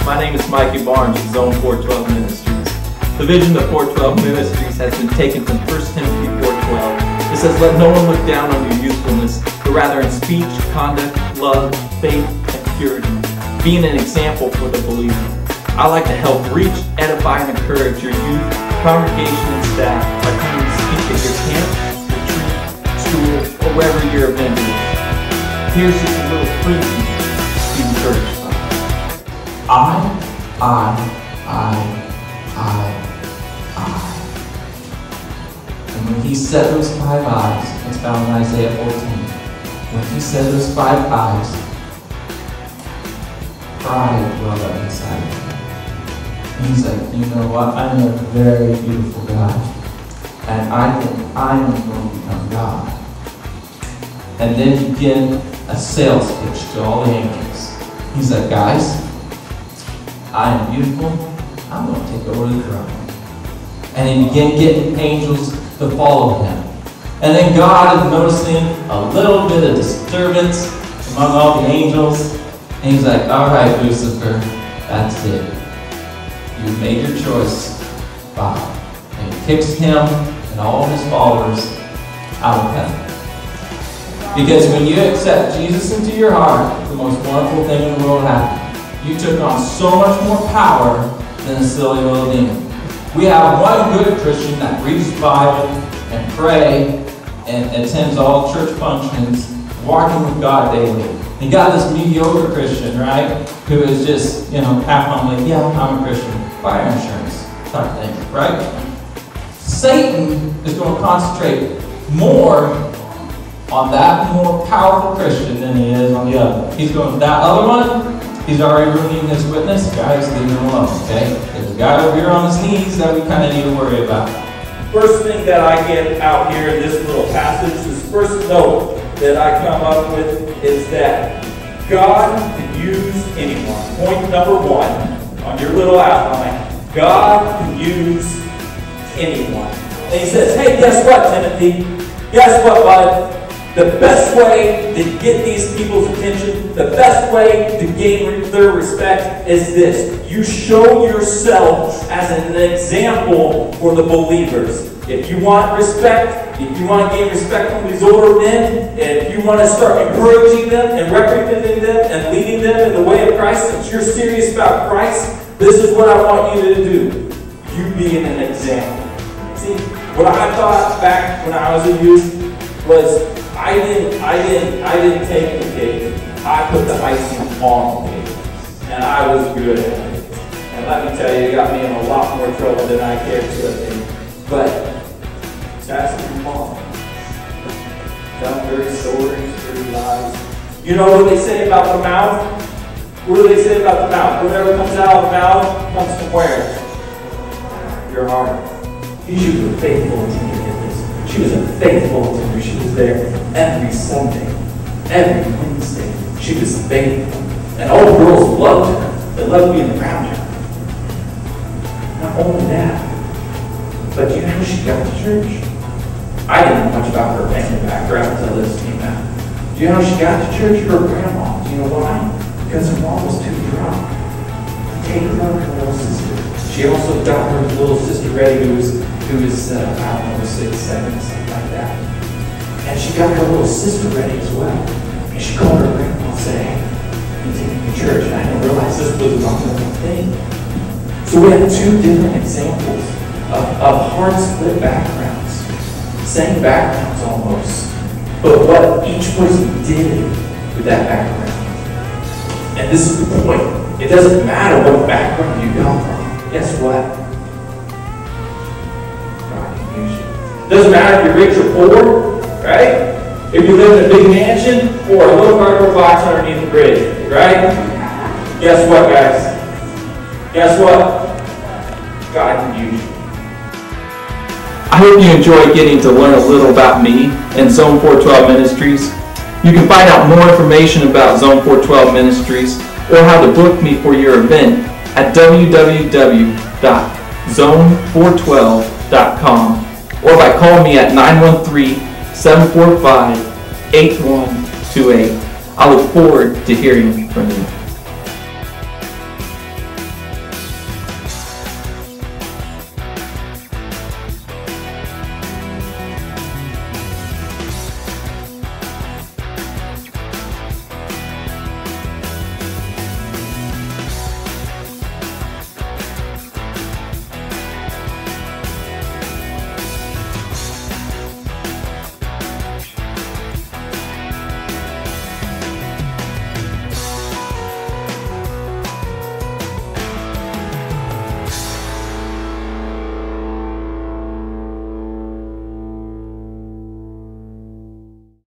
My name is Mikey Barnes of Zone 412 Ministries. The vision of 412 Ministries has been taken from 1 Timothy 4:12. It says, "Let no one look down on your youthfulness, but rather in speech, conduct, love, faith, and purity, being an example for the believer." I like to help reach, edify, and encourage your youth, congregation, and staff by coming to speak at your camp, retreat, school, or wherever your event is. Here's just a little preview to be encouraged by. And when he said those 5 eyes, it's found in Isaiah 14. When he said those 5 eyes, pride welled up inside of him. And he's like, you know what? I'm a very beautiful guy. And I think I'm going to become God. And then he began a sales pitch to all the angels. He's like, guys, I am beautiful. I'm going to take over the throne. And he began getting angels to follow him. And then God is noticing a little bit of disturbance among all the angels. And he's like, all right, Lucifer, that's it. You've made your choice. Bye. And he kicks him and all of his followers out of heaven. Because when you accept Jesus into your heart, the most wonderful thing in the world happened. You took on so much more power than a silly little demon. We have one good Christian that reads the Bible and pray and attends all church functions, walking with God daily. You got this mediocre Christian, right, who is just, half humbly, yeah, I'm a Christian, fire insurance type thing, right? Satan is going to concentrate more on that more powerful Christian than he is on the other. He's going, that other one, he's already ruining his witness. Guys, leave him alone, okay? There's a guy over here on his knees that we kind of need to worry about. First thing that I get out here in this little passage, this first note that I come up with is that God can use anyone. Point number 1 on your little outline, God can use anyone. And he says, hey, guess what, Timothy? Guess what, bud? The best way to get these people's attention, the best way to gain their respect is this. You show yourself as an example for the believers. If you want respect, if you want to gain respect from these older men, if you want to start encouraging them and recommending them and leading them in the way of Christ, if you're serious about Christ, this is what I want you to do. You being an example. See, what I thought back when I was a youth was I didn't take the cake. I put the icing on the cake. And I was good at it. And let me tell you, it got me in a lot more trouble than I cared to admit. But that's your mom. Tell dirty stories, dirty lies. You know what they say about the mouth? What do they say about the mouth? Whatever comes out of the mouth comes from where? Your heart. You were faithful to me in this. She was a faithful attender. She was there every Sunday, every Wednesday. She was faithful. And all the girls loved her. They loved being around her. Not only that, but do you know how she got to church? I didn't know much about her family background until this came out. Do you know how she got to church? Her grandma. Do you know why? Because her mom was too drunk to take her little sister. She also got her little sister ready, who was I don't know, 6, 7, something like that. And she got her little sister ready as well. And she called her grandma and said, hey, you take me to church. And I didn't realize this was an ongoing thing. So we have 2 different examples of hard-split backgrounds. Same backgrounds almost. But what each person did with that background. And this is the point. It doesn't matter what background you come from. Guess what? Doesn't matter if you're rich or poor, right? If you live in a big mansion or a little cardboard box underneath the bridge, right? Guess what, guys? Guess what? God can use you. I hope you enjoyed getting to learn a little about me and Zone 412 Ministries. You can find out more information about Zone 412 Ministries or how to book me for your event at www.zone412.com or by calling me at 913-745-8128. I look forward to hearing from you.